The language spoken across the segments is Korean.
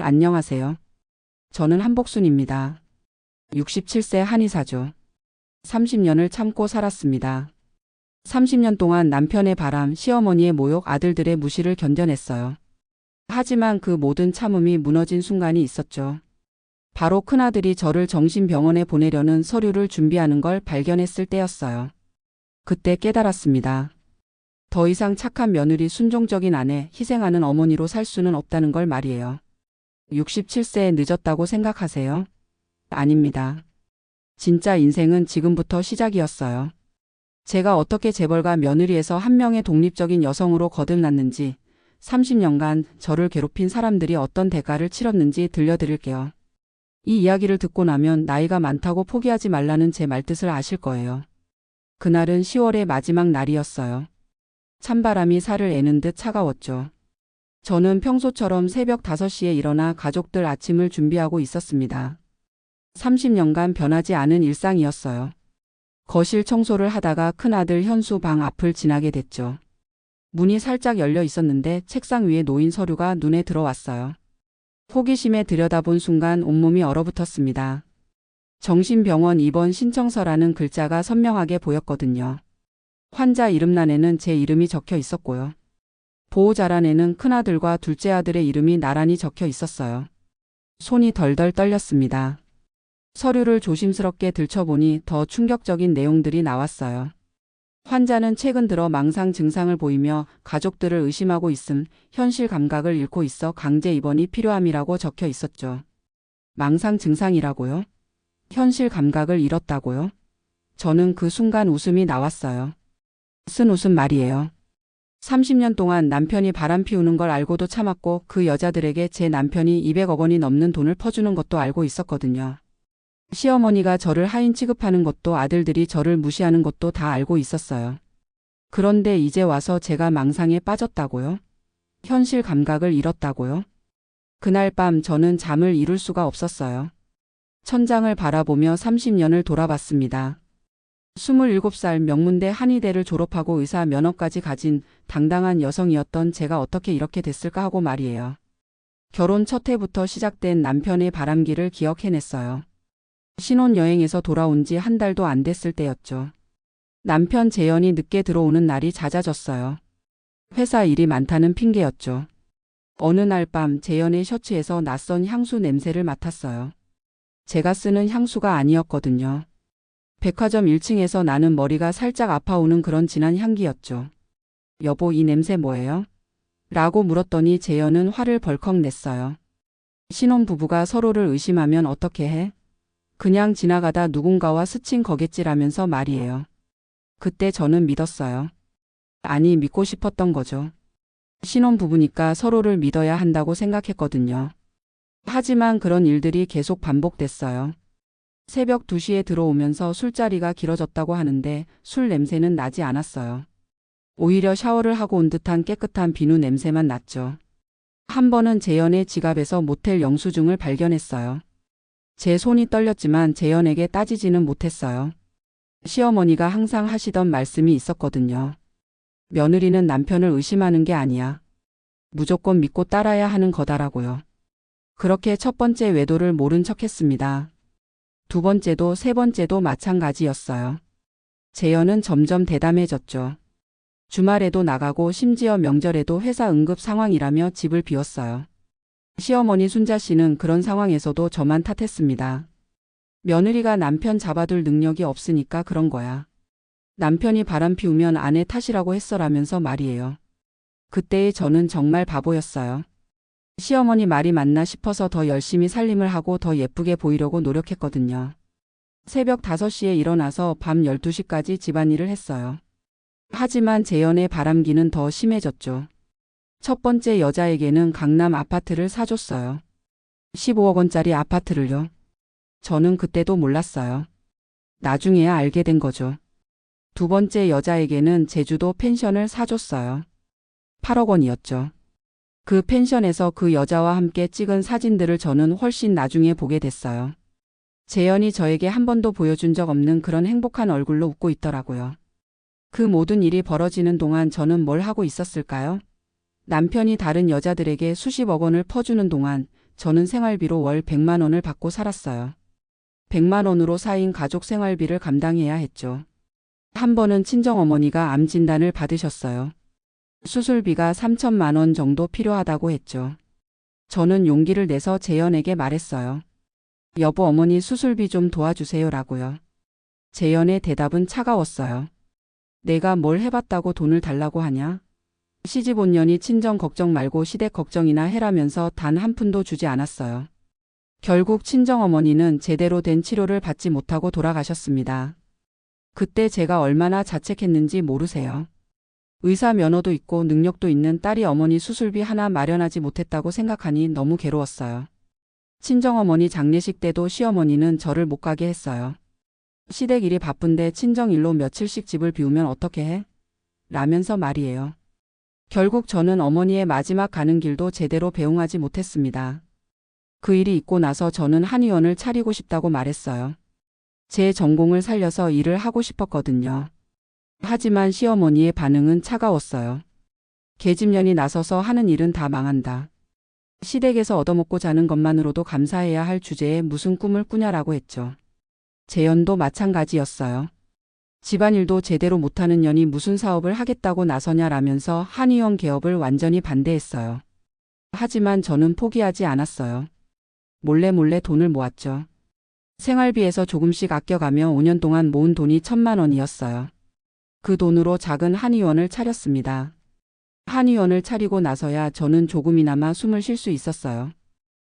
안녕하세요. 저는 한복순입니다. 67세 한의사죠. 30년을 참고 살았습니다. 30년 동안 남편의 바람, 시어머니의 모욕, 아들들의 무시를 견뎌냈어요. 하지만 그 모든 참음이 무너진 순간이 있었죠. 바로 큰아들이 저를 정신병원에 보내려는 서류를 준비하는 걸 발견했을 때였어요. 그때 깨달았습니다. 더 이상 착한 며느리, 순종적인 아내, 희생하는 어머니로 살 수는 없다는 걸 말이에요. 67세에 늦었다고 생각하세요? 아닙니다. 진짜 인생은 지금부터 시작이었어요. 제가 어떻게 재벌가 며느리에서 한 명의 독립적인 여성으로 거듭났는지, 30년간 저를 괴롭힌 사람들이 어떤 대가를 치렀는지 들려드릴게요. 이 이야기를 듣고 나면 나이가 많다고 포기하지 말라는 제 말뜻을 아실 거예요. 그날은 10월의 마지막 날이었어요. 찬바람이 살을 애는 듯 차가웠죠. 저는 평소처럼 새벽 5시에 일어나 가족들 아침을 준비하고 있었습니다. 30년간 변하지 않은 일상이었어요. 거실 청소를 하다가 큰아들 현수 방 앞을 지나게 됐죠. 문이 살짝 열려 있었는데 책상 위에 놓인 서류가 눈에 들어왔어요. 호기심에 들여다본 순간 온몸이 얼어붙었습니다. 정신병원 입원 신청서라는 글자가 선명하게 보였거든요. 환자 이름란에는 제 이름이 적혀 있었고요. 보호자란에는 큰아들과 둘째 아들의 이름이 나란히 적혀 있었어요. 손이 덜덜 떨렸습니다. 서류를 조심스럽게 들춰보니 더 충격적인 내용들이 나왔어요. 환자는 최근 들어 망상 증상을 보이며 가족들을 의심하고 있음, 현실 감각을 잃고 있어 강제 입원이 필요함이라고 적혀 있었죠. 망상 증상이라고요? 현실 감각을 잃었다고요? 저는 그 순간 웃음이 나왔어요. 쓴 웃음 말이에요. 30년 동안 남편이 바람 피우는 걸 알고도 참았고 그 여자들에게 제 남편이 200억 원이 넘는 돈을 퍼주는 것도 알고 있었거든요. 시어머니가 저를 하인 취급하는 것도 아들들이 저를 무시하는 것도 다 알고 있었어요. 그런데 이제 와서 제가 망상에 빠졌다고요? 현실 감각을 잃었다고요? 그날 밤 저는 잠을 이룰 수가 없었어요. 천장을 바라보며 30년을 돌아봤습니다. 27살 명문대 한의대를 졸업하고 의사 면허까지 가진 당당한 여성이었던 제가 어떻게 이렇게 됐을까 하고 말이에요. 결혼 첫 해부터 시작된 남편의 바람기를 기억해냈어요. 신혼여행에서 돌아온 지 한 달도 안 됐을 때였죠. 남편 재현이 늦게 들어오는 날이 잦아졌어요. 회사 일이 많다는 핑계였죠. 어느 날 밤 재현의 셔츠에서 낯선 향수 냄새를 맡았어요. 제가 쓰는 향수가 아니었거든요. 백화점 1층에서 나는 머리가 살짝 아파오는 그런 진한 향기였죠. 여보, 이 냄새 뭐예요? 라고 물었더니 재현은 화를 벌컥 냈어요. 신혼부부가 서로를 의심하면 어떻게 해? 그냥 지나가다 누군가와 스친 거겠지라면서 말이에요. 그때 저는 믿었어요. 아니, 믿고 싶었던 거죠. 신혼부부니까 서로를 믿어야 한다고 생각했거든요. 하지만 그런 일들이 계속 반복됐어요. 새벽 2시에 들어오면서 술자리가 길어졌다고 하는데 술 냄새는 나지 않았어요. 오히려 샤워를 하고 온 듯한 깨끗한 비누 냄새만 났죠. 한 번은 재현의 지갑에서 모텔 영수증을 발견했어요. 제 손이 떨렸지만 재현에게 따지지는 못했어요. 시어머니가 항상 하시던 말씀이 있었거든요. 며느리는 남편을 의심하는 게 아니야. 무조건 믿고 따라야 하는 거다라고요. 그렇게 첫 번째 외도를 모른 척했습니다. 두 번째도 세 번째도 마찬가지였어요. 재현은 점점 대담해졌죠. 주말에도 나가고 심지어 명절에도 회사 응급 상황이라며 집을 비웠어요. 시어머니 순자 씨는 그런 상황에서도 저만 탓했습니다. 며느리가 남편 잡아둘 능력이 없으니까 그런 거야. 남편이 바람 피우면 아내 탓이라고 했어라면서 말이에요. 그때의 저는 정말 바보였어요. 시어머니 말이 맞나 싶어서 더 열심히 살림을 하고 더 예쁘게 보이려고 노력했거든요. 새벽 5시에 일어나서 밤 12시까지 집안일을 했어요. 하지만 재현의 바람기는 더 심해졌죠. 첫 번째 여자에게는 강남 아파트를 사줬어요. 15억 원짜리 아파트를요. 저는 그때도 몰랐어요. 나중에야 알게 된 거죠. 두 번째 여자에게는 제주도 펜션을 사줬어요. 8억 원이었죠. 그 펜션에서 그 여자와 함께 찍은 사진들을 저는 훨씬 나중에 보게 됐어요. 재현이 저에게 한 번도 보여준 적 없는 그런 행복한 얼굴로 웃고 있더라고요. 그 모든 일이 벌어지는 동안 저는 뭘 하고 있었을까요? 남편이 다른 여자들에게 수십억 원을 퍼주는 동안 저는 생활비로 월 100만 원을 받고 살았어요. 100만 원으로 4인 가족 생활비를 감당해야 했죠. 한 번은 친정어머니가 암 진단을 받으셨어요. 수술비가 3천만 원 정도 필요하다고 했죠. 저는 용기를 내서 재현에게 말했어요. 여보, 어머니 수술비 좀 도와주세요라고요. 재현의 대답은 차가웠어요. 내가 뭘 해봤다고 돈을 달라고 하냐? 시집 온 년이 친정 걱정 말고 시댁 걱정이나 해라면서 단 한 푼도 주지 않았어요. 결국 친정어머니는 제대로 된 치료를 받지 못하고 돌아가셨습니다. 그때 제가 얼마나 자책했는지 모르세요. 의사 면허도 있고 능력도 있는 딸이 어머니 수술비 하나 마련하지 못했다고 생각하니 너무 괴로웠어요. 친정어머니 장례식 때도 시어머니는 저를 못 가게 했어요. 시댁 일이 바쁜데 친정 일로 며칠씩 집을 비우면 어떻게 해? 라면서 말이에요. 결국 저는 어머니의 마지막 가는 길도 제대로 배웅하지 못했습니다. 그 일이 있고 나서 저는 한의원을 차리고 싶다고 말했어요. 제 전공을 살려서 일을 하고 싶었거든요. 하지만 시어머니의 반응은 차가웠어요. 계집년이 나서서 하는 일은 다 망한다. 시댁에서 얻어먹고 자는 것만으로도 감사해야 할 주제에 무슨 꿈을 꾸냐라고 했죠. 재현도 마찬가지였어요. 집안일도 제대로 못하는 년이 무슨 사업을 하겠다고 나서냐라면서 한의원 개업을 완전히 반대했어요. 하지만 저는 포기하지 않았어요. 몰래 돈을 모았죠. 생활비에서 조금씩 아껴가며 5년 동안 모은 돈이 1,000만 원이었어요. 그 돈으로 작은 한의원을 차렸습니다. 한의원을 차리고 나서야 저는 조금이나마 숨을 쉴 수 있었어요.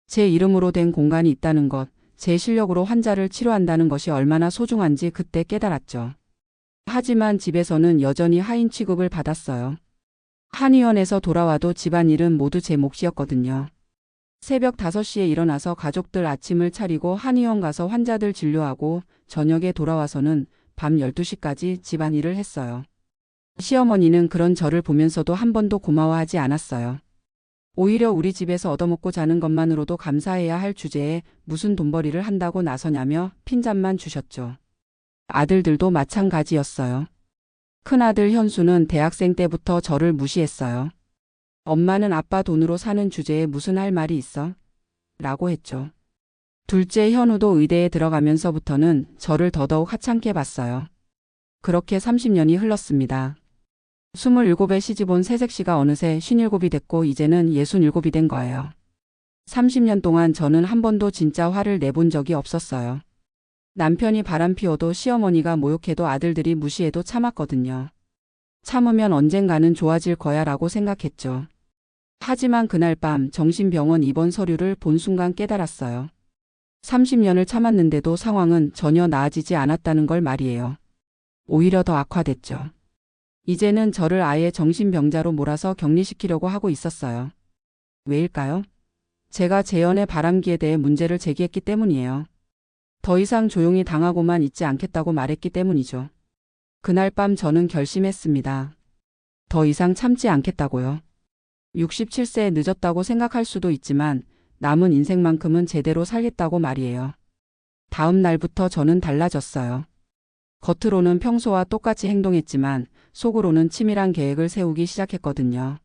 제 이름으로 된 공간이 있다는 것, 제 실력으로 환자를 치료한다는 것이 얼마나 소중한지 그때 깨달았죠. 하지만 집에서는 여전히 하인 취급을 받았어요. 한의원에서 돌아와도 집안일은 모두 제 몫이었거든요. 새벽 5시에 일어나서 가족들 아침을 차리고 한의원 가서 환자들 진료하고 저녁에 돌아와서는 밤 12시까지 집안일을 했어요. 시어머니는 그런 저를 보면서도 한 번도 고마워하지 않았어요. 오히려 우리 집에서 얻어먹고 자는 것만으로도 감사해야 할 주제에 무슨 돈벌이를 한다고 나서냐며 핀잔만 주셨죠. 아들들도 마찬가지였어요. 큰아들 현수는 대학생 때부터 저를 무시했어요. 엄마는 아빠 돈으로 사는 주제에 무슨 할 말이 있어? 라고 했죠. 둘째 현우도 의대에 들어가면서부터는 저를 더더욱 하찮게 봤어요. 그렇게 30년이 흘렀습니다. 27에 시집온 새색시가 어느새 57이 됐고 이제는 67이 된 거예요. 30년 동안 저는 한 번도 진짜 화를 내본 적이 없었어요. 남편이 바람피워도 시어머니가 모욕해도 아들들이 무시해도 참았거든요. 참으면 언젠가는 좋아질 거야 라고 생각했죠. 하지만 그날 밤 정신병원 입원 서류를 본 순간 깨달았어요. 30년을 참았는데도 상황은 전혀 나아지지 않았다는 걸 말이에요. 오히려 더 악화됐죠. 이제는 저를 아예 정신병자로 몰아서 격리시키려고 하고 있었어요. 왜일까요? 제가 재현의 바람기에 대해 문제를 제기했기 때문이에요. 더 이상 조용히 당하고만 있지 않겠다고 말했기 때문이죠. 그날 밤 저는 결심했습니다. 더 이상 참지 않겠다고요. 67세에 늦었다고 생각할 수도 있지만 남은 인생만큼은 제대로 살겠다고 말이에요. 다음 날부터 저는 달라졌어요. 겉으로는 평소와 똑같이 행동했지만 속으로는 치밀한 계획을 세우기 시작했거든요.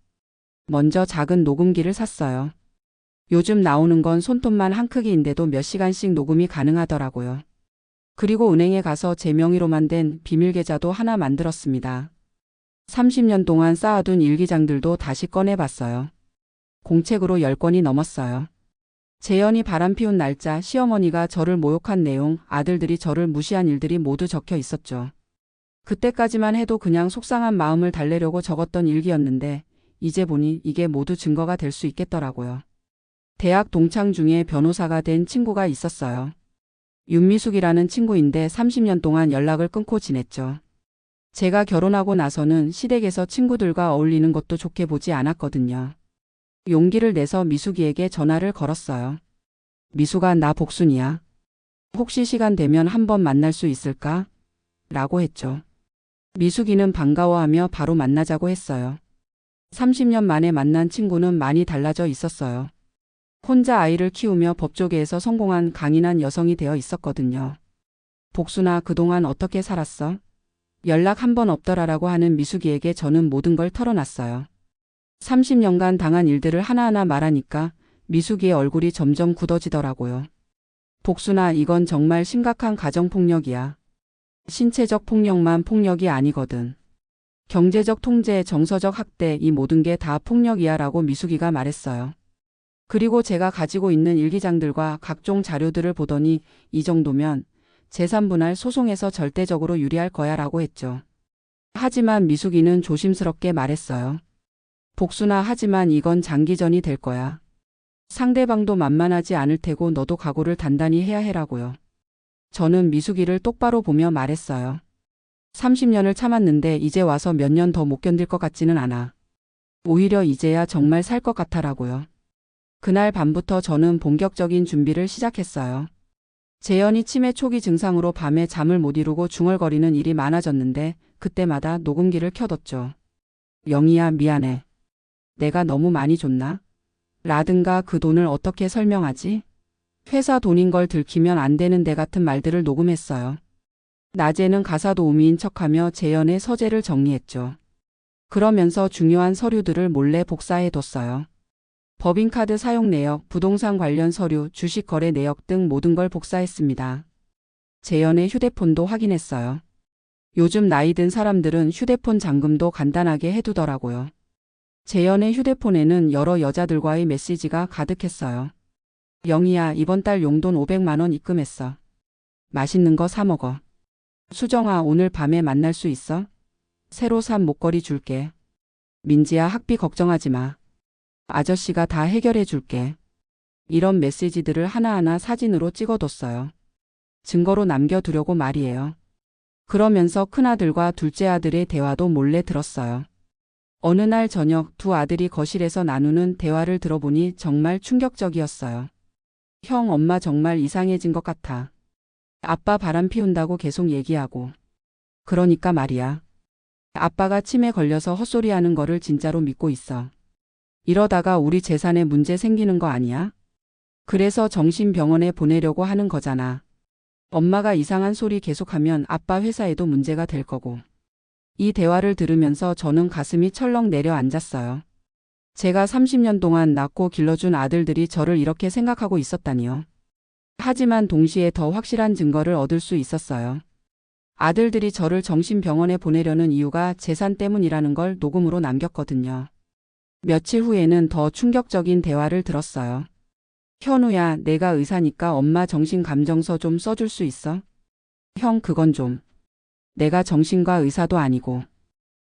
먼저 작은 녹음기를 샀어요. 요즘 나오는 건 손톱만 한 크기인데도 몇 시간씩 녹음이 가능하더라고요. 그리고 은행에 가서 제 명의로만 된 비밀 계좌도 하나 만들었습니다. 30년 동안 쌓아둔 일기장들도 다시 꺼내봤어요. 공책으로 10권이 넘었어요. 재현이 바람피운 날짜, 시어머니가 저를 모욕한 내용, 아들들이 저를 무시한 일들이 모두 적혀 있었죠. 그때까지만 해도 그냥 속상한 마음을 달래려고 적었던 일기였는데 이제 보니 이게 모두 증거가 될 수 있겠더라고요. 대학 동창 중에 변호사가 된 친구가 있었어요. 윤미숙이라는 친구인데 30년 동안 연락을 끊고 지냈죠. 제가 결혼하고 나서는 시댁에서 친구들과 어울리는 것도 좋게 보지 않았거든요. 용기를 내서 미숙이에게 전화를 걸었어요. 미숙아, 나 복순이야. 혹시 시간 되면 한번 만날 수 있을까? 라고 했죠. 미숙이는 반가워하며 바로 만나자고 했어요. 30년 만에 만난 친구는 많이 달라져 있었어요. 혼자 아이를 키우며 법조계에서 성공한 강인한 여성이 되어 있었거든요. 복순아, 그동안 어떻게 살았어? 연락 한 번 없더라라고 하는 미숙이에게 저는 모든 걸 털어놨어요. 30년간 당한 일들을 하나하나 말하니까 미숙이의 얼굴이 점점 굳어지더라고요. 복순아, 이건 정말 심각한 가정폭력이야. 신체적 폭력만 폭력이 아니거든. 경제적 통제, 정서적 학대, 이 모든 게 다 폭력이야 라고 미숙이가 말했어요. 그리고 제가 가지고 있는 일기장들과 각종 자료들을 보더니 이 정도면 재산분할 소송에서 절대적으로 유리할 거야 라고 했죠. 하지만 미숙이는 조심스럽게 말했어요. 복순아, 하지만 이건 장기전이 될 거야. 상대방도 만만하지 않을 테고 너도 각오를 단단히 해야 해라고요. 저는 미숙이를 똑바로 보며 말했어요. 30년을 참았는데 이제 와서 몇 년 더 못 견딜 것 같지는 않아. 오히려 이제야 정말 살 것 같아라고요. 그날 밤부터 저는 본격적인 준비를 시작했어요. 재현이 치매 초기 증상으로 밤에 잠을 못 이루고 중얼거리는 일이 많아졌는데 그때마다 녹음기를 켜뒀죠. 영희야, 미안해. 내가 너무 많이 줬나? 라든가 그 돈을 어떻게 설명하지? 회사 돈인 걸 들키면 안 되는데 같은 말들을 녹음했어요. 낮에는 가사 도우미인 척하며 재현의 서재를 정리했죠. 그러면서 중요한 서류들을 몰래 복사해뒀어요. 법인카드 사용 내역, 부동산 관련 서류, 주식 거래 내역 등 모든 걸 복사했습니다. 재현의 휴대폰도 확인했어요. 요즘 나이 든 사람들은 휴대폰 잠금도 간단하게 해두더라고요. 재현의 휴대폰에는 여러 여자들과의 메시지가 가득했어요. 영희야, 이번 달 용돈 500만 원 입금했어. 맛있는 거 사 먹어. 수정아, 오늘 밤에 만날 수 있어? 새로 산 목걸이 줄게. 민지야, 학비 걱정하지 마. 아저씨가 다 해결해 줄게. 이런 메시지들을 하나하나 사진으로 찍어뒀어요. 증거로 남겨두려고 말이에요. 그러면서 큰아들과 둘째 아들의 대화도 몰래 들었어요. 어느 날 저녁 두 아들이 거실에서 나누는 대화를 들어보니 정말 충격적이었어요. 형, 엄마 정말 이상해진 것 같아. 아빠 바람 피운다고 계속 얘기하고. 그러니까 말이야. 아빠가 치매 걸려서 헛소리하는 거를 진짜로 믿고 있어. 이러다가 우리 재산에 문제 생기는 거 아니야? 그래서 정신병원에 보내려고 하는 거잖아. 엄마가 이상한 소리 계속하면 아빠 회사에도 문제가 될 거고. 이 대화를 들으면서 저는 가슴이 철렁 내려앉았어요. 제가 30년 동안 낳고 길러준 아들들이 저를 이렇게 생각하고 있었다니요. 하지만 동시에 더 확실한 증거를 얻을 수 있었어요. 아들들이 저를 정신병원에 보내려는 이유가 재산 때문이라는 걸 녹음으로 남겼거든요. 며칠 후에는 더 충격적인 대화를 들었어요. 현우야, 내가 의사니까 엄마 정신감정서 좀 써줄 수 있어? 형, 그건 좀. 내가 정신과 의사도 아니고.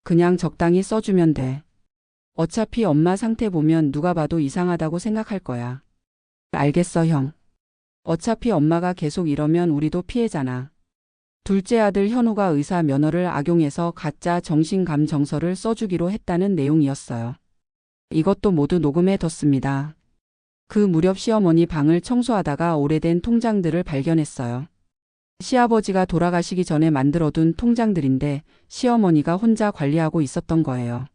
그냥 적당히 써주면 돼. 어차피 엄마 상태 보면 누가 봐도 이상하다고 생각할 거야. 알겠어, 형. 어차피 엄마가 계속 이러면 우리도 피해잖아. 둘째 아들 현우가 의사 면허를 악용해서 가짜 정신감정서를 써주기로 했다는 내용이었어요. 이것도 모두 녹음해 뒀습니다. 그 무렵 시어머니 방을 청소하다가 오래된 통장들을 발견했어요. 시아버지가 돌아가시기 전에 만들어둔 통장들인데 시어머니가 혼자 관리하고 있었던 거예요.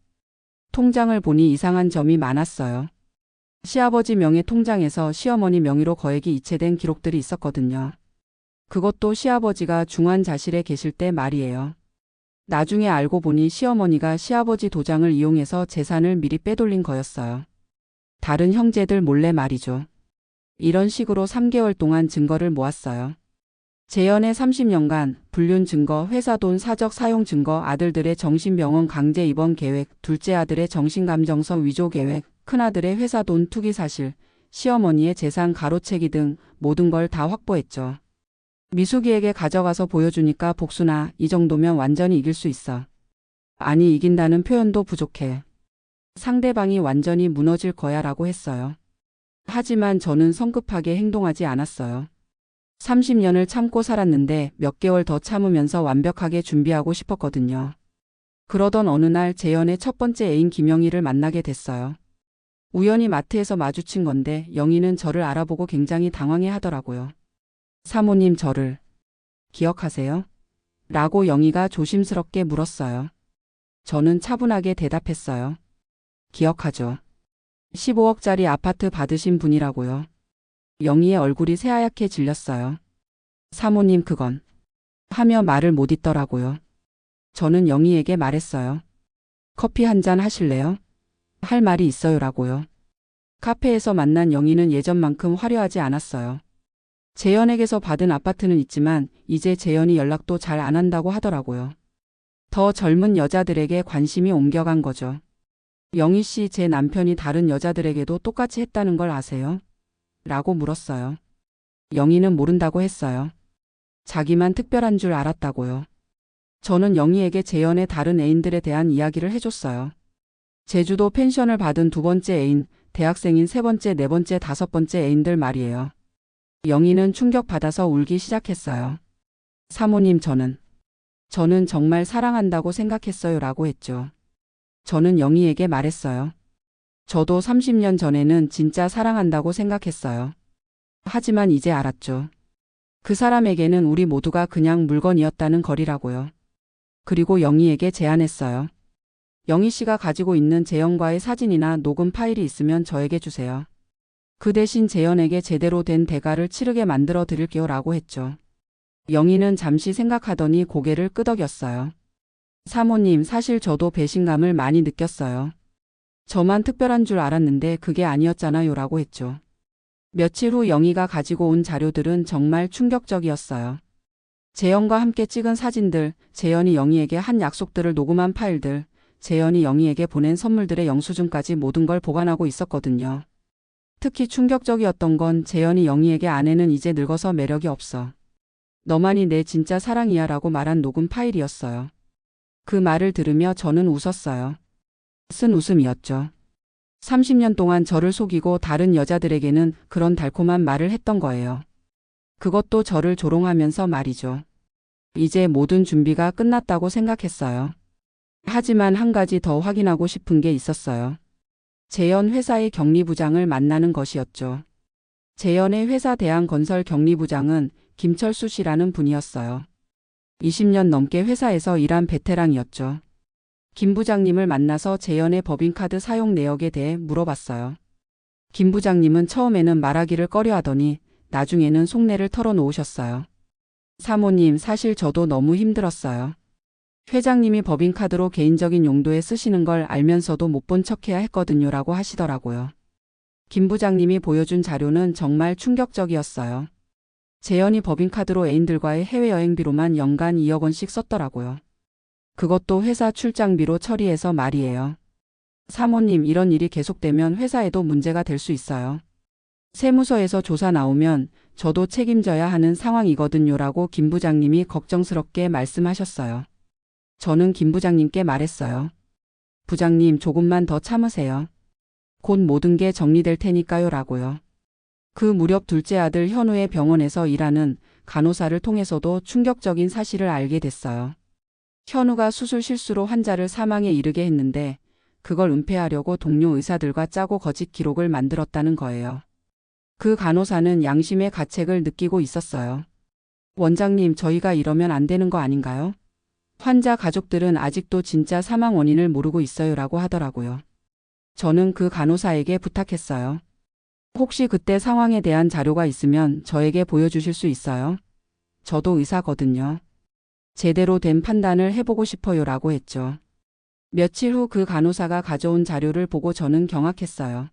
통장을 보니 이상한 점이 많았어요. 시아버지 명의 통장에서 시어머니 명의로 거액이 이체된 기록들이 있었거든요. 그것도 시아버지가 중환자실에 계실 때 말이에요. 나중에 알고 보니 시어머니가 시아버지 도장을 이용해서 재산을 미리 빼돌린 거였어요. 다른 형제들 몰래 말이죠. 이런 식으로 3개월 동안 증거를 모았어요. 재현의 30년간 불륜 증거, 회사 돈 사적 사용 증거, 아들들의 정신병원 강제 입원 계획, 둘째 아들의 정신감정서 위조 계획, 큰아들의 회사 돈 투기 사실, 시어머니의 재산 가로채기 등 모든 걸 다 확보했죠. 미숙이에게 가져가서 보여주니까 복순아, 이 정도면 완전히 이길 수 있어. 아니, 이긴다는 표현도 부족해. 상대방이 완전히 무너질 거야 라고 했어요. 하지만 저는 성급하게 행동하지 않았어요. 30년을 참고 살았는데 몇 개월 더 참으면서 완벽하게 준비하고 싶었거든요. 그러던 어느 날 재현의 첫 번째 애인 김영희를 만나게 됐어요. 우연히 마트에서 마주친 건데 영희는 저를 알아보고 굉장히 당황해 하더라고요. 사모님, 저를 기억하세요? 라고 영희가 조심스럽게 물었어요. 저는 차분하게 대답했어요. 기억하죠. 15억짜리 아파트 받으신 분이라고요. 영희의 얼굴이 새하얗게 질렸어요. 사모님, 그건 하며 말을 못 잇더라고요. 저는 영희에게 말했어요. 커피 한 잔 하실래요? 할 말이 있어요라고요. 카페에서 만난 영희는 예전만큼 화려하지 않았어요. 재현에게서 받은 아파트는 있지만 이제 재현이 연락도 잘 안 한다고 하더라고요. 더 젊은 여자들에게 관심이 옮겨간 거죠. 영희 씨, 제 남편이 다른 여자들에게도 똑같이 했다는 걸 아세요? 라고 물었어요. 영희는 모른다고 했어요. 자기만 특별한 줄 알았다고요. 저는 영희에게 재현의 다른 애인들에 대한 이야기를 해줬어요. 제주도 펜션을 받은 두 번째 애인, 대학생인 세 번째, 네 번째, 다섯 번째 애인들 말이에요. 영희는 충격받아서 울기 시작했어요. 사모님, 저는 정말 사랑한다고 생각했어요 라고 했죠. 저는 영희에게 말했어요. 저도 30년 전에는 진짜 사랑한다고 생각했어요. 하지만 이제 알았죠. 그 사람에게는 우리 모두가 그냥 물건이었다는 거리라고요. 그리고 영희에게 제안했어요. 영희 씨가 가지고 있는 재현과의 사진이나 녹음 파일이 있으면 저에게 주세요. 그 대신 재현에게 제대로 된 대가를 치르게 만들어 드릴게요 라고 했죠. 영희는 잠시 생각하더니 고개를 끄덕였어요. 사모님, 사실 저도 배신감을 많이 느꼈어요. 저만 특별한 줄 알았는데 그게 아니었잖아요 라고 했죠. 며칠 후 영희가 가지고 온 자료들은 정말 충격적이었어요. 재현과 함께 찍은 사진들, 재현이 영희에게 한 약속들을 녹음한 파일들, 재현이 영희에게 보낸 선물들의 영수증까지 모든 걸 보관하고 있었거든요. 특히 충격적이었던 건 재현이 영희에게 아내는 이제 늙어서 매력이 없어. 너만이 내 진짜 사랑이야 라고 말한 녹음 파일이었어요. 그 말을 들으며 저는 웃었어요. 쓴 웃음이었죠. 30년 동안 저를 속이고 다른 여자들에게는 그런 달콤한 말을 했던 거예요. 그것도 저를 조롱하면서 말이죠. 이제 모든 준비가 끝났다고 생각했어요. 하지만 한 가지 더 확인하고 싶은 게 있었어요. 재현 회사의 경리부장을 만나는 것이었죠. 재현의 회사 대한건설 경리부장은 김철수 씨라는 분이었어요. 20년 넘게 회사에서 일한 베테랑이었죠. 김 부장님을 만나서 재현의 법인카드 사용 내역에 대해 물어봤어요. 김 부장님은 처음에는 말하기를 꺼려하더니 나중에는 속내를 털어놓으셨어요. 사모님, 사실 저도 너무 힘들었어요. 회장님이 법인카드로 개인적인 용도에 쓰시는 걸 알면서도 못 본 척해야 했거든요 라고 하시더라고요. 김 부장님이 보여준 자료는 정말 충격적이었어요. 재현이 법인카드로 애인들과의 해외여행비로만 연간 2억 원씩 썼더라고요. 그것도 회사 출장비로 처리해서 말이에요. 사모님, 이런 일이 계속되면 회사에도 문제가 될 수 있어요. 세무서에서 조사 나오면 저도 책임져야 하는 상황이거든요 라고 김 부장님이 걱정스럽게 말씀하셨어요. 저는 김 부장님께 말했어요. 부장님, 조금만 더 참으세요. 곧 모든 게 정리될 테니까요 라고요. 그 무렵 둘째 아들 현우의 병원에서 일하는 간호사를 통해서도 충격적인 사실을 알게 됐어요. 현우가 수술 실수로 환자를 사망에 이르게 했는데 그걸 은폐하려고 동료 의사들과 짜고 거짓 기록을 만들었다는 거예요. 그 간호사는 양심의 가책을 느끼고 있었어요. 원장님, 저희가 이러면 안 되는 거 아닌가요? 환자 가족들은 아직도 진짜 사망 원인을 모르고 있어요 라고 하더라고요. 저는 그 간호사에게 부탁했어요. 혹시 그때 상황에 대한 자료가 있으면 저에게 보여주실 수 있어요? 저도 의사거든요. 제대로 된 판단을 해보고 싶어요 라고 했죠. 며칠 후 그 간호사가 가져온 자료를 보고 저는 경악했어요.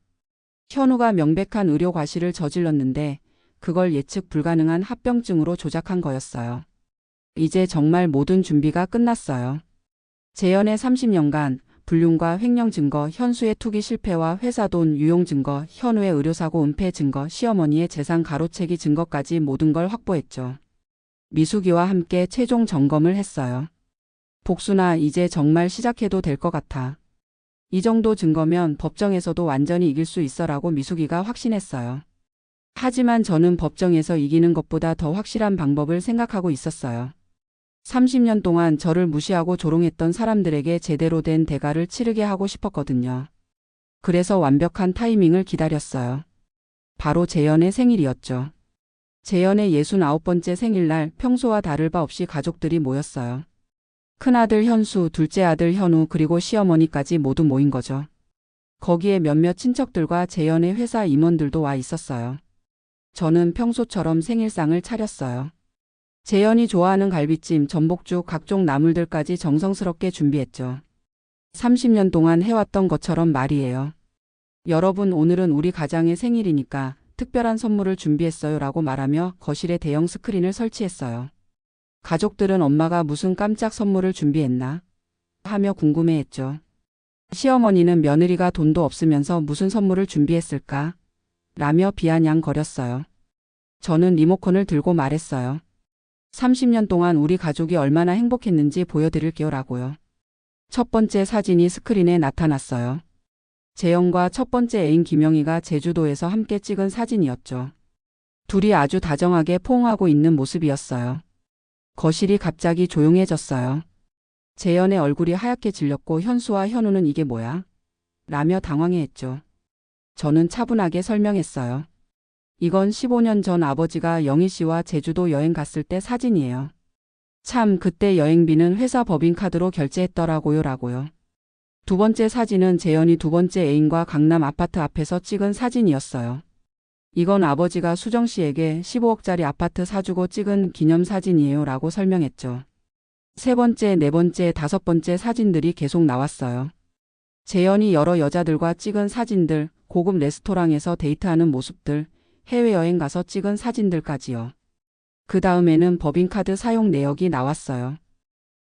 현우가 명백한 의료 과실을 저질렀는데 그걸 예측 불가능한 합병증으로 조작한 거였어요. 이제 정말 모든 준비가 끝났어요. 재현의 30년간 불륜과 횡령 증거, 현수의 투기 실패와 회사 돈 유용 증거, 현우의 의료사고 은폐 증거, 시어머니의 재산 가로채기 증거까지 모든 걸 확보했죠. 미숙이와 함께 최종 점검을 했어요. 복순아, 이제 정말 시작해도 될 것 같아. 이 정도 증거면 법정에서도 완전히 이길 수 있어라고 미숙이가 확신했어요. 하지만 저는 법정에서 이기는 것보다 더 확실한 방법을 생각하고 있었어요. 30년 동안 저를 무시하고 조롱했던 사람들에게 제대로 된 대가를 치르게 하고 싶었거든요. 그래서 완벽한 타이밍을 기다렸어요. 바로 재현의 생일이었죠. 재현의 69번째 생일날 평소와 다를 바 없이 가족들이 모였어요. 큰아들 현수, 둘째 아들 현우, 그리고 시어머니까지 모두 모인 거죠. 거기에 몇몇 친척들과 재현의 회사 임원들도 와 있었어요. 저는 평소처럼 생일상을 차렸어요. 재현이 좋아하는 갈비찜, 전복죽, 각종 나물들까지 정성스럽게 준비했죠. 30년 동안 해왔던 것처럼 말이에요. 여러분, 오늘은 우리 가장의 생일이니까 특별한 선물을 준비했어요 라고 말하며 거실에 대형 스크린을 설치했어요. 가족들은 엄마가 무슨 깜짝 선물을 준비했나 하며 궁금해했죠. 시어머니는 며느리가 돈도 없으면서 무슨 선물을 준비했을까 라며 비아냥거렸어요. 저는 리모컨을 들고 말했어요. 30년 동안 우리 가족이 얼마나 행복했는지 보여드릴게요 라고요. 첫 번째 사진이 스크린에 나타났어요. 재영과 첫 번째 애인 김영희가 제주도에서 함께 찍은 사진이었죠. 둘이 아주 다정하게 포옹하고 있는 모습이었어요. 거실이 갑자기 조용해졌어요. 재현의 얼굴이 하얗게 질렸고 현수와 현우는 이게 뭐야? 라며 당황해했죠. 저는 차분하게 설명했어요. 이건 15년 전 아버지가 영희 씨와 제주도 여행 갔을 때 사진이에요. 참, 그때 여행비는 회사 법인카드로 결제했더라고요 라고요. 두 번째 사진은 재현이 두 번째 애인과 강남 아파트 앞에서 찍은 사진이었어요. 이건 아버지가 수정 씨에게 15억짜리 아파트 사주고 찍은 기념사진이에요 라고 설명했죠. 세 번째, 네 번째, 다섯 번째 사진들이 계속 나왔어요. 재현이 여러 여자들과 찍은 사진들, 고급 레스토랑에서 데이트하는 모습들, 해외여행 가서 찍은 사진들까지요. 그 다음에는 법인카드 사용 내역이 나왔어요.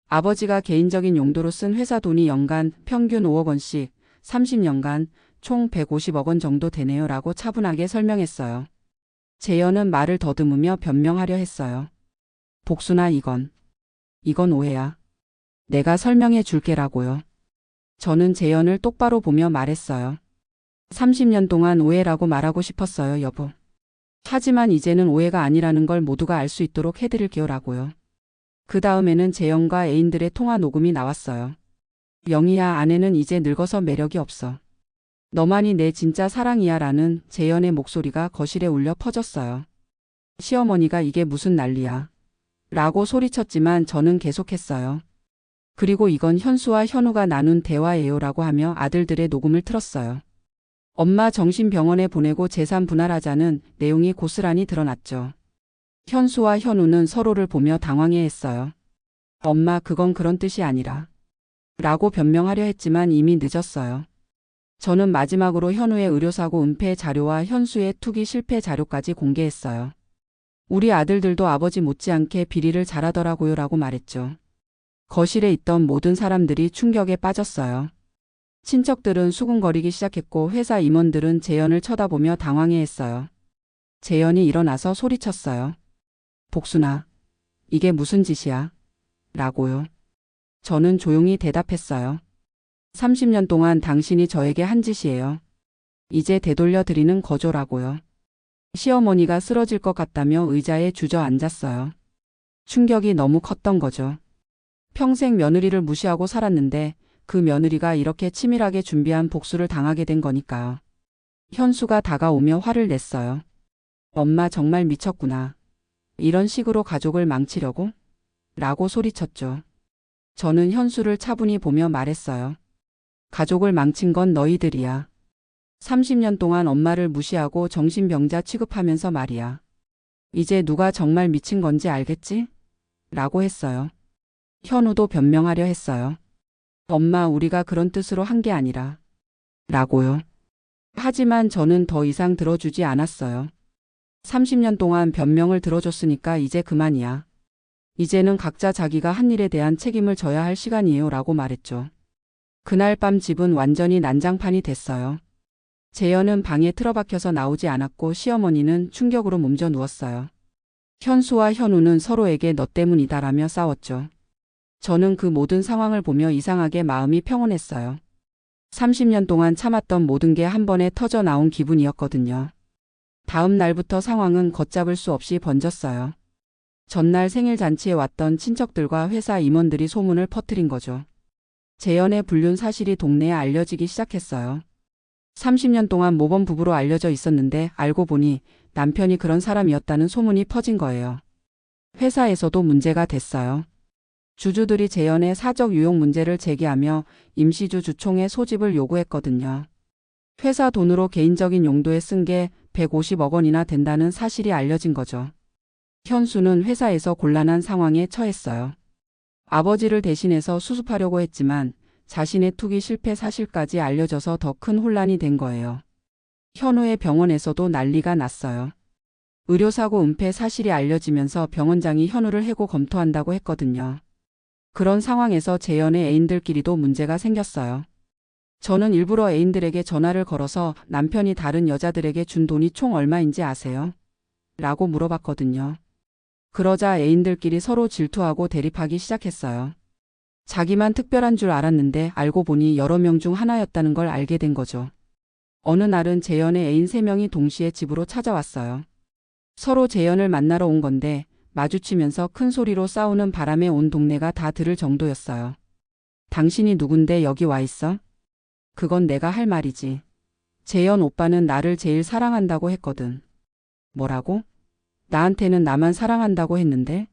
아버지가 개인적인 용도로 쓴 회사 돈이 연간 평균 5억 원씩 30년간 총 150억 원 정도 되네요 라고 차분하게 설명했어요. 재현은 말을 더듬으며 변명하려 했어요. 복순아, 이건 오해야. 내가 설명해 줄게라고요. 저는 재현을 똑바로 보며 말했어요. 30년 동안 오해라고 말하고 싶었어요, 여보. 하지만 이제는 오해가 아니라는 걸 모두가 알 수 있도록 해드릴게요 라고요. 그 다음에는 재영과 애인들의 통화 녹음이 나왔어요. 영희야, 아내는 이제 늙어서 매력이 없어. 너만이 내 진짜 사랑이야 라는 재현의 목소리가 거실에 울려 퍼졌어요. 시어머니가 이게 무슨 난리야 라고 소리쳤지만 저는 계속했어요. 그리고 이건 현수와 현우가 나눈 대화예요 라고 하며 아들들의 녹음을 틀었어요. 엄마 정신병원에 보내고 재산 분할하자는 내용이 고스란히 드러났죠. 현수와 현우는 서로를 보며 당황해했어요. 엄마, 그건 그런 뜻이 아니라 라고 변명하려 했지만 이미 늦었어요. 저는 마지막으로 현우의 의료사고 은폐 자료와 현수의 투기 실패 자료까지 공개했어요. 우리 아들들도 아버지 못지않게 비리를 잘하더라고요 라고 말했죠. 거실에 있던 모든 사람들이 충격에 빠졌어요. 친척들은 수군거리기 시작했고 회사 임원들은 재현을 쳐다보며 당황해했어요. 재현이 일어나서 소리쳤어요. 복순아, 이게 무슨 짓이야? 라고요. 저는 조용히 대답했어요. 30년 동안 당신이 저에게 한 짓이에요. 이제 되돌려 드리는 거죠라고요. 시어머니가 쓰러질 것 같다며 의자에 주저앉았어요. 충격이 너무 컸던 거죠. 평생 며느리를 무시하고 살았는데 그 며느리가 이렇게 치밀하게 준비한 복수를 당하게 된 거니까요. 현수가 다가오며 화를 냈어요. 엄마, 정말 미쳤구나. 이런 식으로 가족을 망치려고? 라고 소리쳤죠. 저는 현수를 차분히 보며 말했어요. 가족을 망친 건 너희들이야. 30년 동안 엄마를 무시하고 정신병자 취급하면서 말이야. 이제 누가 정말 미친 건지 알겠지? 라고 했어요. 현우도 변명하려 했어요. 엄마, 우리가 그런 뜻으로 한 게 아니라 라고요. 하지만 저는 더 이상 들어주지 않았어요. 30년 동안 변명을 들어줬으니까 이제 그만이야. 이제는 각자 자기가 한 일에 대한 책임을 져야 할 시간이에요 라고 말했죠. 그날 밤 집은 완전히 난장판이 됐어요. 재현은 방에 틀어박혀서 나오지 않았고 시어머니는 충격으로 몸져 누웠어요. 현수와 현우는 서로에게 너 때문이다라며 싸웠죠. 저는 그 모든 상황을 보며 이상하게 마음이 평온했어요. 30년 동안 참았던 모든 게 한 번에 터져 나온 기분이었거든요. 다음 날부터 상황은 걷잡을 수 없이 번졌어요. 전날 생일 잔치에 왔던 친척들과 회사 임원들이 소문을 퍼뜨린 거죠. 재현의 불륜 사실이 동네에 알려지기 시작했어요. 30년 동안 모범 부부로 알려져 있었는데 알고 보니 남편이 그런 사람이었다는 소문이 퍼진 거예요. 회사에서도 문제가 됐어요. 주주들이 재현의 사적 유용 문제를 제기하며 임시주 주총의 소집을 요구했거든요. 회사 돈으로 개인적인 용도에 쓴 게 150억 원이나 된다는 사실이 알려진 거죠. 현수는 회사에서 곤란한 상황에 처했어요. 아버지를 대신해서 수습하려고 했지만 자신의 투기 실패 사실까지 알려져서 더 큰 혼란이 된 거예요. 현우의 병원에서도 난리가 났어요. 의료사고 은폐 사실이 알려지면서 병원장이 현우를 해고 검토한다고 했거든요. 그런 상황에서 재현의 애인들끼리도 문제가 생겼어요. 저는 일부러 애인들에게 전화를 걸어서 남편이 다른 여자들에게 준 돈이 총 얼마인지 아세요? 라고 물어봤거든요. 그러자 애인들끼리 서로 질투하고 대립하기 시작했어요. 자기만 특별한 줄 알았는데 알고 보니 여러 명 중 하나였다는 걸 알게 된 거죠. 어느 날은 재현의 애인 3명이 동시에 집으로 찾아왔어요. 서로 재현을 만나러 온 건데 마주치면서 큰 소리로 싸우는 바람에 온 동네가 다 들을 정도였어요. 당신이 누군데 여기 와 있어? 그건 내가 할 말이지. 재현 오빠는 나를 제일 사랑한다고 했거든. 뭐라고? 나한테는 나만 사랑한다고 했는데?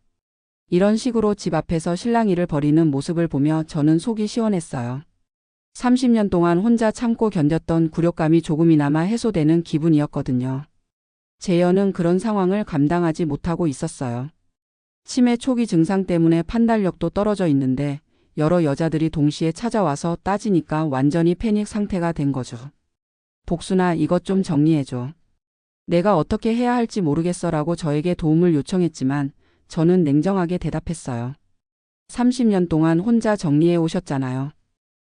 이런 식으로 집 앞에서 실랑이를 벌이는 모습을 보며 저는 속이 시원했어요. 30년 동안 혼자 참고 견뎠던 굴욕감이 조금이나마 해소되는 기분이었거든요. 재현은 그런 상황을 감당하지 못하고 있었어요. 치매 초기 증상 때문에 판단력도 떨어져 있는데 여러 여자들이 동시에 찾아와서 따지니까 완전히 패닉 상태가 된 거죠. 복순아, 이것 좀 정리해줘. 내가 어떻게 해야 할지 모르겠어라고 저에게 도움을 요청했지만 저는 냉정하게 대답했어요. 30년 동안 혼자 정리해 오셨잖아요.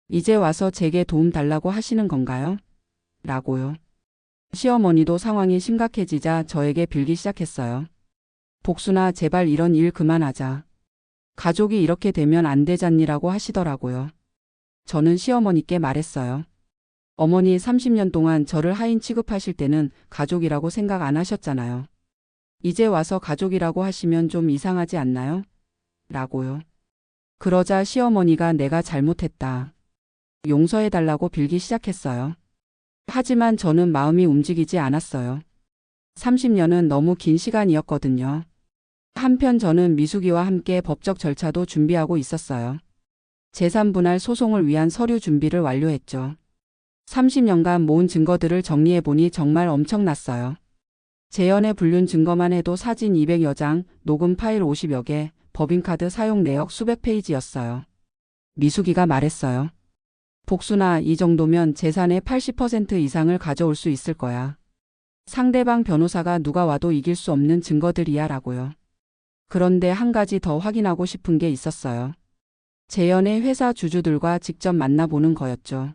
이제 와서 제게 도움 달라고 하시는 건가요? 라고요. 시어머니도 상황이 심각해지자 저에게 빌기 시작했어요. 복순아, 제발 이런 일 그만하자. 가족이 이렇게 되면 안 되잖니라고 하시더라고요. 저는 시어머니께 말했어요. 어머니 30년 동안 저를 하인 취급하실 때는 가족이라고 생각 안 하셨잖아요. 이제 와서 가족이라고 하시면 좀 이상하지 않나요? 라고요. 그러자 시어머니가 내가 잘못했다. 용서해달라고 빌기 시작했어요. 하지만 저는 마음이 움직이지 않았어요. 30년은 너무 긴 시간이었거든요. 한편 저는 미숙이와 함께 법적 절차도 준비하고 있었어요. 재산분할 소송을 위한 서류 준비를 완료했죠. 30년간 모은 증거들을 정리해보니 정말 엄청났어요. 재현의 불륜 증거만 해도 사진 200여 장, 녹음 파일 50여 개, 법인카드 사용 내역 수백 페이지였어요. 미숙이가 말했어요. 복순아, 이 정도면 재산의 80% 이상을 가져올 수 있을 거야. 상대방 변호사가 누가 와도 이길 수 없는 증거들이야 라고요. 그런데 한 가지 더 확인하고 싶은 게 있었어요. 재현의 회사 주주들과 직접 만나보는 거였죠.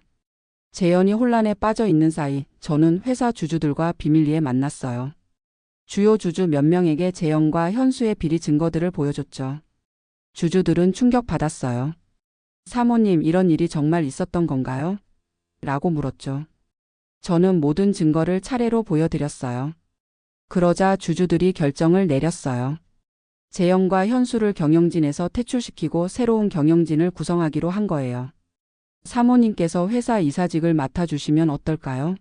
재현이 혼란에 빠져 있는 사이 저는 회사 주주들과 비밀리에 만났어요. 주요 주주 몇 명에게 재현과 현수의 비리 증거들을 보여줬죠. 주주들은 충격받았어요. 사모님, 이런 일이 정말 있었던 건가요? 라고 물었죠. 저는 모든 증거를 차례로 보여드렸어요. 그러자 주주들이 결정을 내렸어요. 재현과 현수를 경영진에서 퇴출시키고 새로운 경영진을 구성하기로 한 거예요. 사모님께서 회사 이사직을 맡아주시면 어떨까요?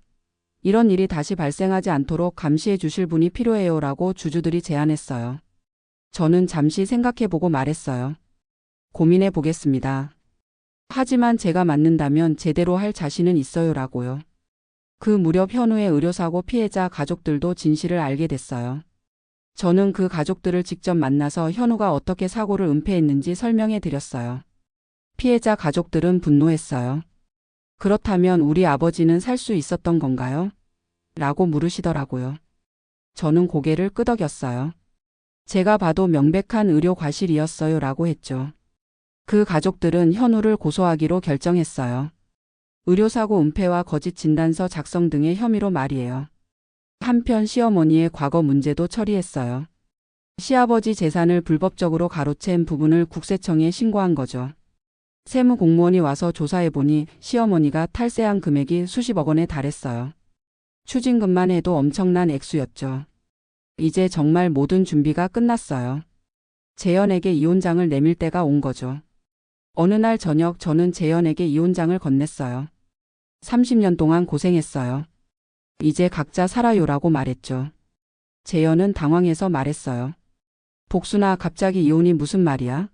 이런 일이 다시 발생하지 않도록 감시해 주실 분이 필요해요 라고 주주들이 제안했어요. 저는 잠시 생각해보고 말했어요. 고민해 보겠습니다. 하지만 제가 맡는다면 제대로 할 자신은 있어요 라고요. 그 무렵 현우의 의료사고 피해자 가족들도 진실을 알게 됐어요. 저는 그 가족들을 직접 만나서 현우가 어떻게 사고를 은폐했는지 설명해 드렸어요. 피해자 가족들은 분노했어요. 그렇다면 우리 아버지는 살 수 있었던 건가요? 라고 물으시더라고요. 저는 고개를 끄덕였어요. 제가 봐도 명백한 의료 과실이었어요 라고 했죠. 그 가족들은 현우를 고소하기로 결정했어요. 의료사고 은폐와 거짓 진단서 작성 등의 혐의로 말이에요. 한편 시어머니의 과거 문제도 처리했어요. 시아버지 재산을 불법적으로 가로챈 부분을 국세청에 신고한 거죠. 세무공무원이 와서 조사해보니 시어머니가 탈세한 금액이 수십억 원에 달했어요. 추징금만 해도 엄청난 액수였죠. 이제 정말 모든 준비가 끝났어요. 재현에게 이혼장을 내밀 때가 온 거죠. 어느 날 저녁 저는 재현에게 이혼장을 건넸어요. 30년 동안 고생했어요. 이제 각자 살아요라고 말했죠. 재현은 당황해서 말했어요. 복순아, 갑자기 이혼이 무슨 말이야?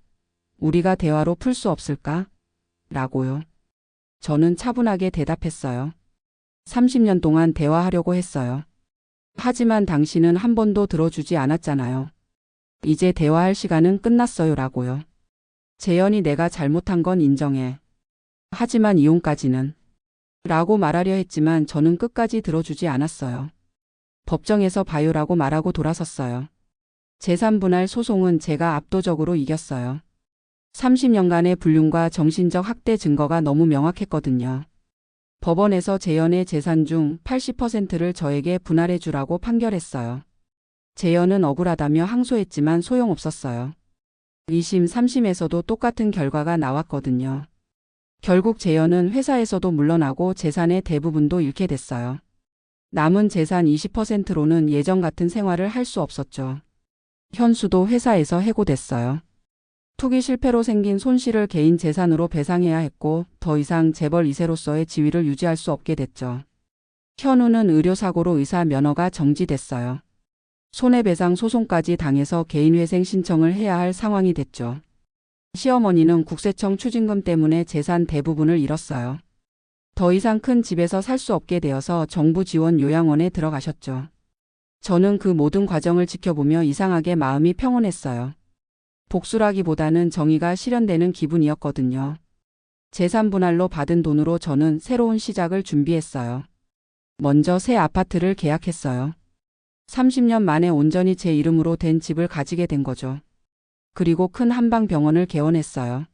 우리가 대화로 풀 수 없을까? 라고요. 저는 차분하게 대답했어요. 30년 동안 대화하려고 했어요. 하지만 당신은 한 번도 들어주지 않았잖아요. 이제 대화할 시간은 끝났어요 라고요. 재현이 내가 잘못한 건 인정해. 하지만 이혼까지는. 라고 말하려 했지만 저는 끝까지 들어주지 않았어요. 법정에서 봐요라고 말하고 돌아섰어요. 재산 분할 소송은 제가 압도적으로 이겼어요. 30년간의 불륜과 정신적 학대 증거가 너무 명확했거든요. 법원에서 재현의 재산 중 80%를 저에게 분할해 주라고 판결했어요. 재현은 억울하다며 항소했지만 소용없었어요. 2심, 3심에서도 똑같은 결과가 나왔거든요. 결국 재현은 회사에서도 물러나고 재산의 대부분도 잃게 됐어요. 남은 재산 20%로는 예전 같은 생활을 할 수 없었죠. 현수도 회사에서 해고됐어요. 투기 실패로 생긴 손실을 개인 재산으로 배상해야 했고 더 이상 재벌 2세로서의 지위를 유지할 수 없게 됐죠. 현우는 의료사고로 의사 면허가 정지됐어요. 손해배상 소송까지 당해서 개인회생 신청을 해야 할 상황이 됐죠. 시어머니는 국세청 추징금 때문에 재산 대부분을 잃었어요. 더 이상 큰 집에서 살 수 없게 되어서 정부 지원 요양원에 들어가셨죠. 저는 그 모든 과정을 지켜보며 이상하게 마음이 평온했어요. 복수라기보다는 정의가 실현되는 기분이었거든요. 재산 분할로 받은 돈으로 저는 새로운 시작을 준비했어요. 먼저 새 아파트를 계약했어요. 30년 만에 온전히 제 이름으로 된 집을 가지게 된 거죠. 그리고 큰 한방병원을 개원했어요.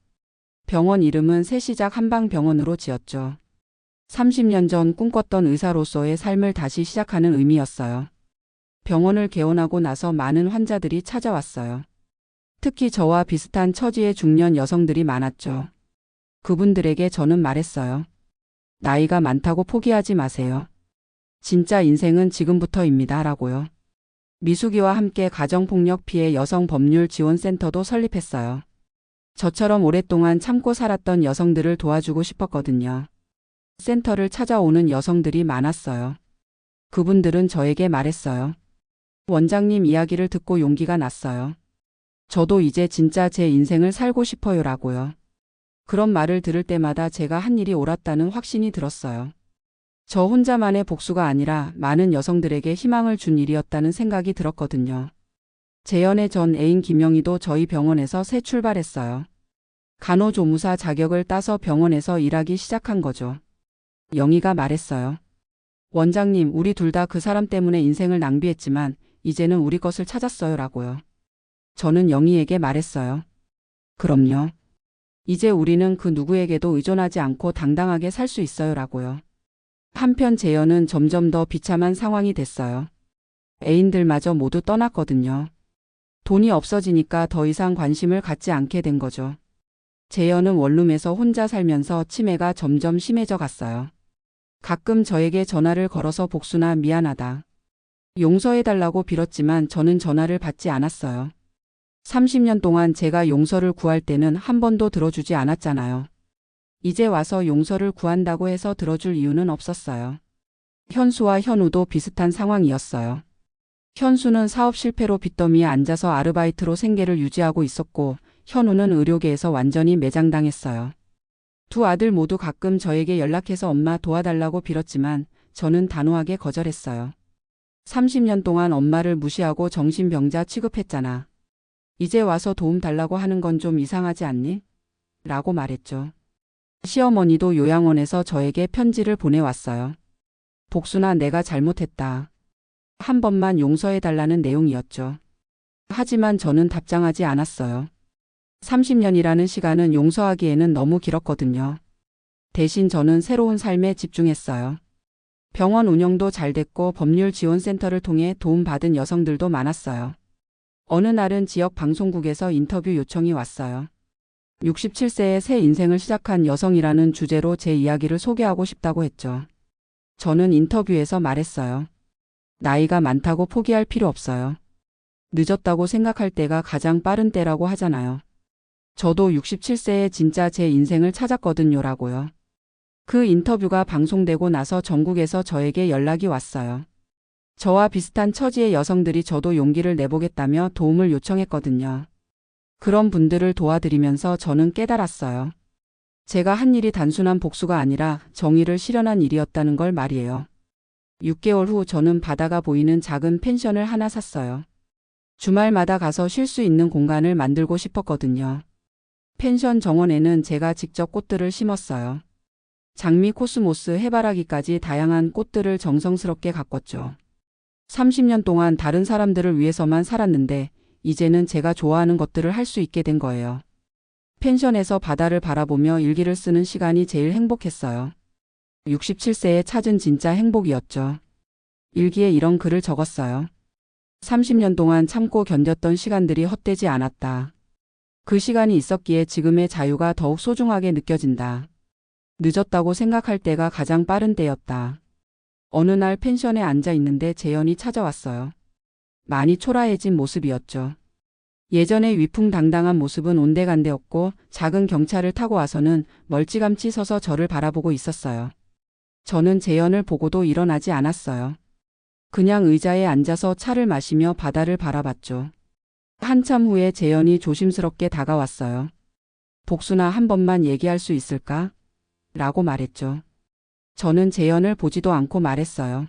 병원 이름은 새시작 한방병원으로 지었죠. 30년 전 꿈꿨던 의사로서의 삶을 다시 시작하는 의미였어요. 병원을 개원하고 나서 많은 환자들이 찾아왔어요. 특히 저와 비슷한 처지의 중년 여성들이 많았죠. 그분들에게 저는 말했어요. 나이가 많다고 포기하지 마세요. 진짜 인생은 지금부터입니다. 라고요. 미숙이와 함께 가정폭력 피해 여성 법률 지원센터도 설립했어요. 저처럼 오랫동안 참고 살았던 여성들을 도와주고 싶었거든요. 센터를 찾아오는 여성들이 많았어요. 그분들은 저에게 말했어요. 원장님 이야기를 듣고 용기가 났어요. 저도 이제 진짜 제 인생을 살고 싶어요. 라고요. 그런 말을 들을 때마다 제가 한 일이 옳았다는 확신이 들었어요. 저 혼자만의 복수가 아니라 많은 여성들에게 희망을 준 일이었다는 생각이 들었거든요. 재현의 전 애인 김영희도 저희 병원에서 새 출발했어요. 간호조무사 자격을 따서 병원에서 일하기 시작한 거죠. 영희가 말했어요. 원장님, 우리 둘 다 그 사람 때문에 인생을 낭비했지만 이제는 우리 것을 찾았어요. 라고요. 저는 영희에게 말했어요. 그럼요. 이제 우리는 그 누구에게도 의존하지 않고 당당하게 살 수 있어요. 라고요. 한편 재현은 점점 더 비참한 상황이 됐어요. 애인들마저 모두 떠났거든요. 돈이 없어지니까 더 이상 관심을 갖지 않게 된 거죠. 재현은 원룸에서 혼자 살면서 치매가 점점 심해져 갔어요. 가끔 저에게 전화를 걸어서 복수나 미안하다, 용서해달라고 빌었지만 저는 전화를 받지 않았어요. 30년 동안 제가 용서를 구할 때는 한 번도 들어주지 않았잖아요. 이제 와서 용서를 구한다고 해서 들어줄 이유는 없었어요. 현수와 현우도 비슷한 상황이었어요. 현수는 사업 실패로 빚더미에 앉아서 아르바이트로 생계를 유지하고 있었고 현우는 의료계에서 완전히 매장당했어요. 두 아들 모두 가끔 저에게 연락해서 엄마 도와달라고 빌었지만 저는 단호하게 거절했어요. 30년 동안 엄마를 무시하고 정신병자 취급했잖아. 이제 와서 도움 달라고 하는 건 좀 이상하지 않니? 라고 말했죠. 시어머니도 요양원에서 저에게 편지를 보내왔어요. 복수나 내가 잘못했다. 한 번만 용서해달라는 내용이었죠. 하지만 저는 답장하지 않았어요. 30년이라는 시간은 용서하기에는 너무 길었거든요. 대신 저는 새로운 삶에 집중했어요. 병원 운영도 잘 됐고 법률 지원센터를 통해 도움받은 여성들도 많았어요. 어느 날은 지역 방송국에서 인터뷰 요청이 왔어요. 67세의 새 인생을 시작한 여성이라는 주제로 제 이야기를 소개하고 싶다고 했죠. 저는 인터뷰에서 말했어요. 나이가 많다고 포기할 필요 없어요. 늦었다고 생각할 때가 가장 빠른 때라고 하잖아요. 저도 67세에 진짜 제 인생을 찾았거든요. 라고요. 그 인터뷰가 방송되고 나서 전국에서 저에게 연락이 왔어요. 저와 비슷한 처지의 여성들이 저도 용기를 내보겠다며 도움을 요청했거든요. 그런 분들을 도와드리면서 저는 깨달았어요. 제가 한 일이 단순한 복수가 아니라 정의를 실현한 일이었다는 걸 말이에요. 6개월 후 저는 바다가 보이는 작은 펜션을 하나 샀어요. 주말마다 가서 쉴 수 있는 공간을 만들고 싶었거든요. 펜션 정원에는 제가 직접 꽃들을 심었어요. 장미, 코스모스, 해바라기까지 다양한 꽃들을 정성스럽게 가꿨죠. 30년 동안 다른 사람들을 위해서만 살았는데 이제는 제가 좋아하는 것들을 할 수 있게 된 거예요. 펜션에서 바다를 바라보며 일기를 쓰는 시간이 제일 행복했어요. 67세에 찾은 진짜 행복이었죠. 일기에 이런 글을 적었어요. 30년 동안 참고 견뎠던 시간들이 헛되지 않았다. 그 시간이 있었기에 지금의 자유가 더욱 소중하게 느껴진다. 늦었다고 생각할 때가 가장 빠른 때였다. 어느 날 펜션에 앉아 있는데 재현이 찾아왔어요. 많이 초라해진 모습이었죠. 예전의 위풍당당한 모습은 온데간데없고 작은 경차를 타고 와서는 멀찌감치 서서 저를 바라보고 있었어요. 저는 재현을 보고도 일어나지 않았어요. 그냥 의자에 앉아서 차를 마시며 바다를 바라봤죠. 한참 후에 재현이 조심스럽게 다가왔어요. 복순아, 한 번만 얘기할 수 있을까? 라고 말했죠. 저는 재현을 보지도 않고 말했어요.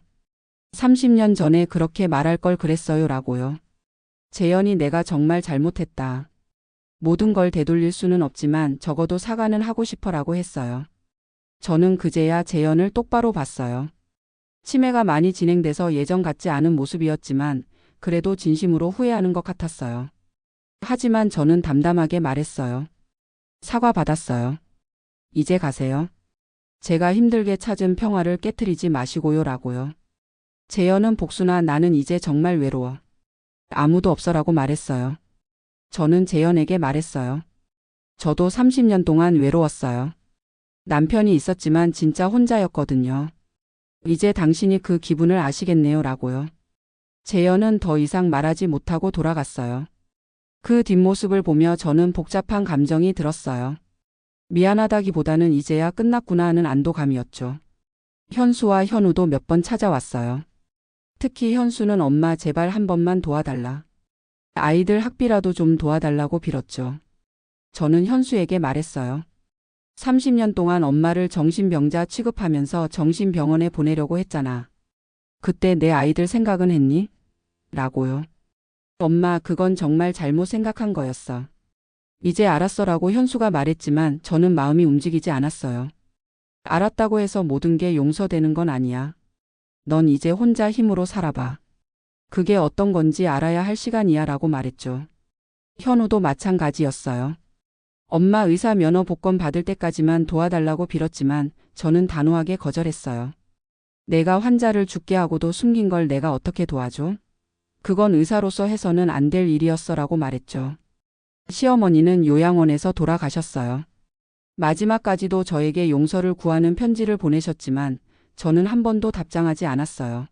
30년 전에 그렇게 말할 걸 그랬어요 라고요. 재현이 내가 정말 잘못했다. 모든 걸 되돌릴 수는 없지만 적어도 사과는 하고 싶어라고 했어요. 저는 그제야 재현을 똑바로 봤어요. 치매가 많이 진행돼서 예전 같지 않은 모습이었지만 그래도 진심으로 후회하는 것 같았어요. 하지만 저는 담담하게 말했어요. 사과받았어요. 이제 가세요. 제가 힘들게 찾은 평화를 깨트리지 마시고요 라고요. 재현은 복순아, 나는 이제 정말 외로워. 아무도 없어라고 말했어요. 저는 재현에게 말했어요. 저도 30년 동안 외로웠어요. 남편이 있었지만 진짜 혼자였거든요. 이제 당신이 그 기분을 아시겠네요 라고요. 재현은 더 이상 말하지 못하고 돌아갔어요. 그 뒷모습을 보며 저는 복잡한 감정이 들었어요. 미안하다기보다는 이제야 끝났구나 하는 안도감이었죠. 현수와 현우도 몇 번 찾아왔어요. 특히 현수는 엄마 제발 한 번만 도와달라. 아이들 학비라도 좀 도와달라고 빌었죠. 저는 현수에게 말했어요. 30년 동안 엄마를 정신병자 취급하면서 정신병원에 보내려고 했잖아. 그때 내 아이들 생각은 했니? 라고요. 엄마, 그건 정말 잘못 생각한 거였어. 이제 알았어라고 현수가 말했지만 저는 마음이 움직이지 않았어요. 알았다고 해서 모든 게 용서되는 건 아니야. 넌 이제 혼자 힘으로 살아봐. 그게 어떤 건지 알아야 할 시간이야 라고 말했죠. 현우도 마찬가지였어요. 엄마 의사 면허 복권 받을 때까지만 도와달라고 빌었지만 저는 단호하게 거절했어요. 내가 환자를 죽게 하고도 숨긴 걸 내가 어떻게 도와줘? 그건 의사로서 해서는 안 될 일이었어라고 말했죠. 시어머니는 요양원에서 돌아가셨어요. 마지막까지도 저에게 용서를 구하는 편지를 보내셨지만 저는 한 번도 답장하지 않았어요.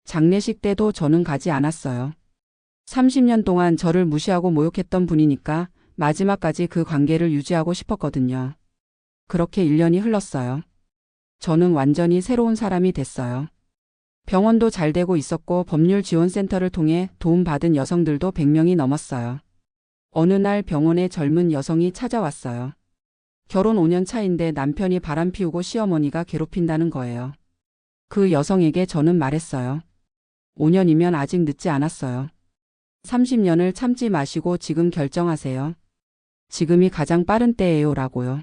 장례식 때도 저는 가지 않았어요. 30년 동안 저를 무시하고 모욕했던 분이니까 마지막까지 그 관계를 유지하고 싶었거든요. 그렇게 1년이 흘렀어요. 저는 완전히 새로운 사람이 됐어요. 병원도 잘 되고 있었고 법률지원센터를 통해 도움받은 여성들도 100명이 넘었어요. 어느 날 병원에 젊은 여성이 찾아왔어요. 결혼 5년 차인데 남편이 바람 피우고 시어머니가 괴롭힌다는 거예요. 그 여성에게 저는 말했어요. 5년이면 아직 늦지 않았어요. 30년을 참지 마시고 지금 결정하세요. 지금이 가장 빠른 때예요 라고요.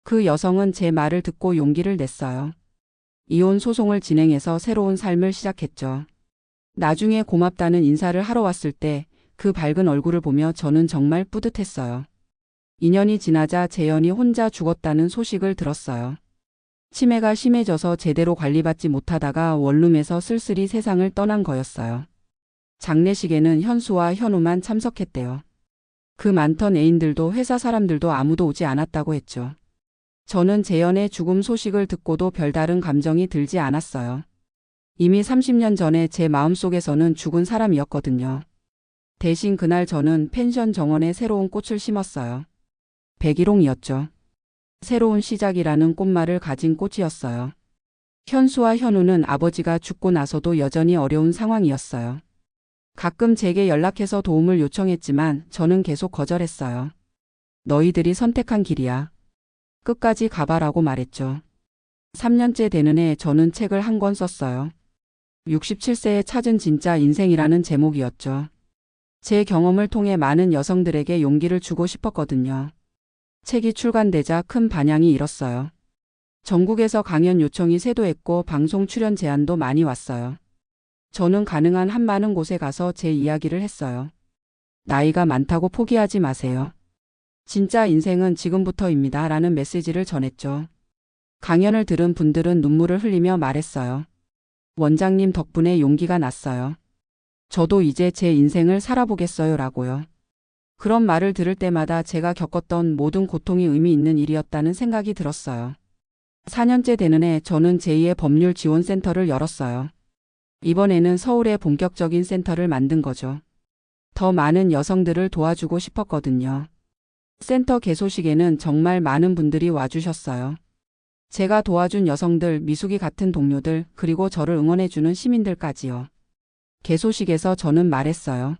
그 여성은 제 말을 듣고 용기를 냈어요. 이혼 소송을 진행해서 새로운 삶을 시작했죠. 나중에 고맙다는 인사를 하러 왔을 때 그 밝은 얼굴을 보며 저는 정말 뿌듯했어요. 2년이 지나자 재현이 혼자 죽었다는 소식을 들었어요. 치매가 심해져서 제대로 관리받지 못하다가 원룸에서 쓸쓸히 세상을 떠난 거였어요. 장례식에는 현수와 현우만 참석했대요. 그 많던 애인들도 회사 사람들도 아무도 오지 않았다고 했죠. 저는 재현의 죽음 소식을 듣고도 별다른 감정이 들지 않았어요. 이미 30년 전에 제 마음속에서는 죽은 사람이었거든요. 대신 그날 저는 펜션 정원에 새로운 꽃을 심었어요. 백일홍이었죠. 새로운 시작이라는 꽃말을 가진 꽃이었어요. 현수와 현우는 아버지가 죽고 나서도 여전히 어려운 상황이었어요. 가끔 제게 연락해서 도움을 요청했지만 저는 계속 거절했어요. 너희들이 선택한 길이야. 끝까지 가봐라고 말했죠. 3년째 되는 해 저는 책을 한 권 썼어요. 67세에 찾은 진짜 인생이라는 제목이었죠. 제 경험을 통해 많은 여성들에게 용기를 주고 싶었거든요. 책이 출간되자 큰 반향이 일었어요. 전국에서 강연 요청이 쇄도했고 방송 출연 제안도 많이 왔어요. 저는 가능한 한 많은 곳에 가서 제 이야기를 했어요. 나이가 많다고 포기하지 마세요. 진짜 인생은 지금부터입니다. 라는 메시지를 전했죠. 강연을 들은 분들은 눈물을 흘리며 말했어요. 원장님 덕분에 용기가 났어요. 저도 이제 제 인생을 살아보겠어요. 라고요. 그런 말을 들을 때마다 제가 겪었던 모든 고통이 의미 있는 일이었다는 생각이 들었어요. 4년째 되는 해 저는 제2의 법률 지원센터를 열었어요. 이번에는 서울에 본격적인 센터를 만든 거죠. 더 많은 여성들을 도와주고 싶었거든요. 센터 개소식에는 정말 많은 분들이 와주셨어요. 제가 도와준 여성들, 미숙이 같은 동료들, 그리고 저를 응원해주는 시민들까지요. 개소식에서 저는 말했어요.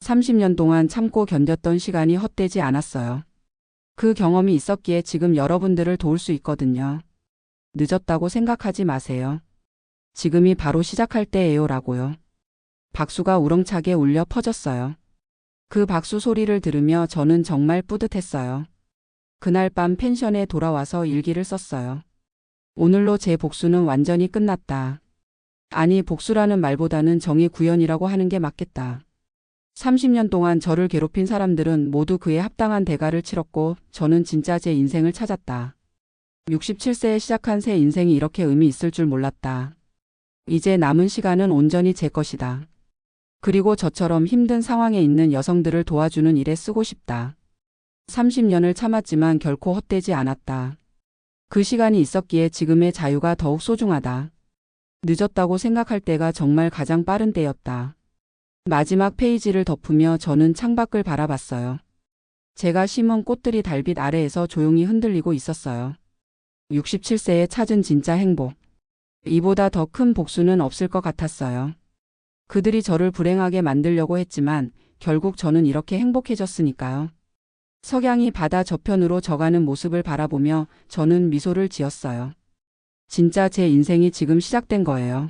30년 동안 참고 견뎠던 시간이 헛되지 않았어요. 그 경험이 있었기에 지금 여러분들을 도울 수 있거든요. 늦었다고 생각하지 마세요. 지금이 바로 시작할 때예요. 라고요. 박수가 우렁차게 울려 퍼졌어요. 그 박수 소리를 들으며 저는 정말 뿌듯했어요. 그날 밤 펜션에 돌아와서 일기를 썼어요. 오늘로 제 복수는 완전히 끝났다. 아니, 복수라는 말보다는 정의 구현이라고 하는 게 맞겠다. 30년 동안 저를 괴롭힌 사람들은 모두 그에 합당한 대가를 치렀고 저는 진짜 제 인생을 찾았다. 67세에 시작한 새 인생이 이렇게 의미 있을 줄 몰랐다. 이제 남은 시간은 온전히 제 것이다. 그리고 저처럼 힘든 상황에 있는 여성들을 도와주는 일에 쓰고 싶다. 30년을 참았지만 결코 헛되지 않았다. 그 시간이 있었기에 지금의 자유가 더욱 소중하다. 늦었다고 생각할 때가 정말 가장 빠른 때였다. 마지막 페이지를 덮으며 저는 창밖을 바라봤어요. 제가 심은 꽃들이 달빛 아래에서 조용히 흔들리고 있었어요. 67세에 찾은 진짜 행복. 이보다 더 큰 복수는 없을 것 같았어요. 그들이 저를 불행하게 만들려고 했지만 결국 저는 이렇게 행복해졌으니까요. 석양이 바다 저편으로 져가는 모습을 바라보며 저는 미소를 지었어요. 진짜 제 인생이 지금 시작된 거예요.